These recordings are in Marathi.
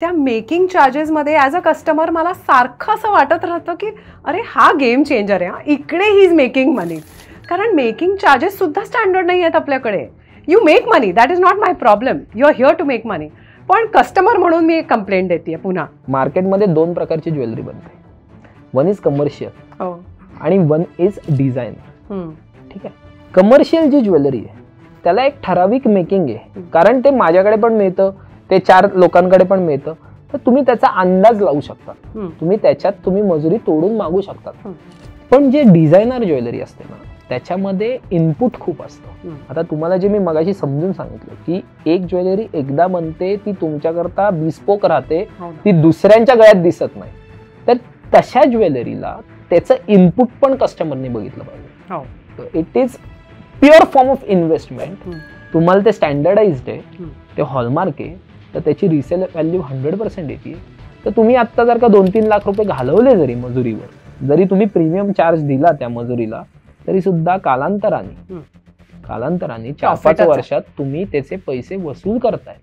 त्या मेकिंग चार्जेस मध्ये ॲज अ कस्टमर मला सारखं असं वाटत राहतं की अरे हा गेम चेंजर आहे, इकडे ही इज मेकिंग मनी. कारण मेकिंग चार्जेस सुद्धा स्टँडर्ड नाही आहेत आपल्याकडे. You make money, that is not my problem, you are here to make money. पण कस्टमर म्हणून मी एक कंप्लेंट देते पुन्हा. मार्केटमध्ये 2 प्रकारची ज्वेलरी बनते. वन इज कमर्शियल आणि वन इज डिझाईन. ठीक आहे. कमर्शियल जी ज्वेलरी आहे त्याला एक ठराविक मेकिंग आहे, कारण ते माझ्याकडे पण मिळतं, ते 4 लोकांकडे पण मिळतं. तर तुम्ही त्याचा अंदाज लावू शकता, तुम्ही त्याच्यात मजुरी तोडून मागू शकता. पण जे डिझायनर ज्वेलरी असते ना त्याच्यामध्ये इनपुट खूप असतं. आता तुम्हाला जे मी मगाशी समजून सांगितलं की एक ज्वेलरी एकदा बनते, ती तुमच्याकरता बिस्पोक राहते, ती दुसऱ्यांच्या गळ्यात दिसत नाही. तर तशा ज्वेलरीला त्याचं इनपुट पण कस्टमरने बघितलं पाहिजे. It is pure form of investment. तुम्हाला ते स्टँडर्डाइज्ड आहे, ते हॉलमार्क आहे, तर त्याची रिसेल व्हॅल्यू 100% येते. तर तुम्ही आत्ता जर का 2-3 लाख रुपये घालवले जरी मजुरीवर, जरी तुम्ही प्रीमियम चार्ज दिला त्या मजुरीला, तरी सुद्धा कालांतराने 4-5 वर्षात तुम्ही त्याचे पैसे वसूल करताय.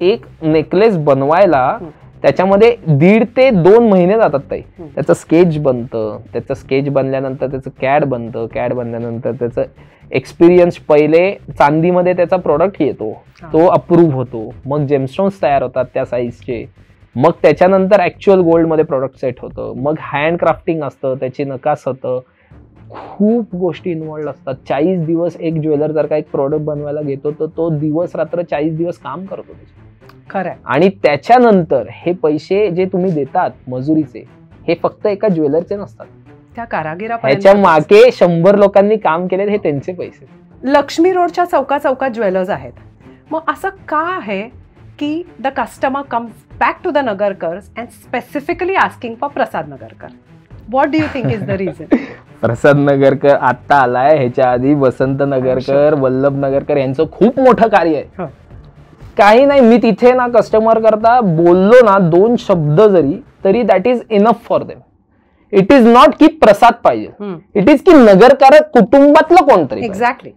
एक नेकलेस बनवायला त्याच्यामध्ये 1.5 ते 2 महिने जातात ताई. त्याचं स्केच बनतं, त्याचं स्केच बनल्यानंतर त्याचं कॅड बनतं, कॅड बनल्यानंतर त्याचं एक्सपिरियन्स, पहिले चांदीमध्ये त्याचा प्रोडक्ट येतो, तो अप्रूव्ह होतो, मग जेमस्टोन्स तयार होतात त्या साईजचे, मग त्याच्यानंतर ऍक्च्युअल गोल्डमध्ये प्रोडक्ट सेट होतं, मग हँड क्राफ्टिंग असतं, त्याची नकास होतं, खूप गोष्टी इन्व्हॉल्ड असतात. 40 दिवस एक ज्वेलर जर का एक प्रोडक्ट बनवायला घेतो तर तो दिवस रात्र 40 दिवस काम करतो खरं. आणि त्याच्यानंतर हे पैसे जे तुम्ही देतात मजुरीचे, हे फक्त एका ज्वेलरचे नसतात, त्या कारागिरा ह्याच्या मागे 100 लोकांनी काम केले, हे त्यांचे पैसे. लक्ष्मी रोडच्या चौकात ज्वेलर्स आहेत. मग असं का आहे की the customer comes back to the Nagarkars and specifically asking for Prasad Nagarkar? What do you think is the reason? Prasad Nagarkar आता आलाय, ह्याच्या आधी वसंत नगरकर, वल्लभ नगरकर यांचं खूप मोठं कार्य आहे. काही नाही, मी तिथे ना कस्टमर करता बोललो ना 2 शब्द जरी, तरी that is enough for them. It is not की प्रसाद पाहिजे, इट इज की नगरकर कुटुंबातलं कोणतरी. Exactly.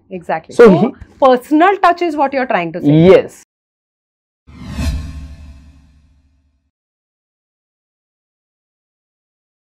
So personal touch is what you are trying to say. Yes.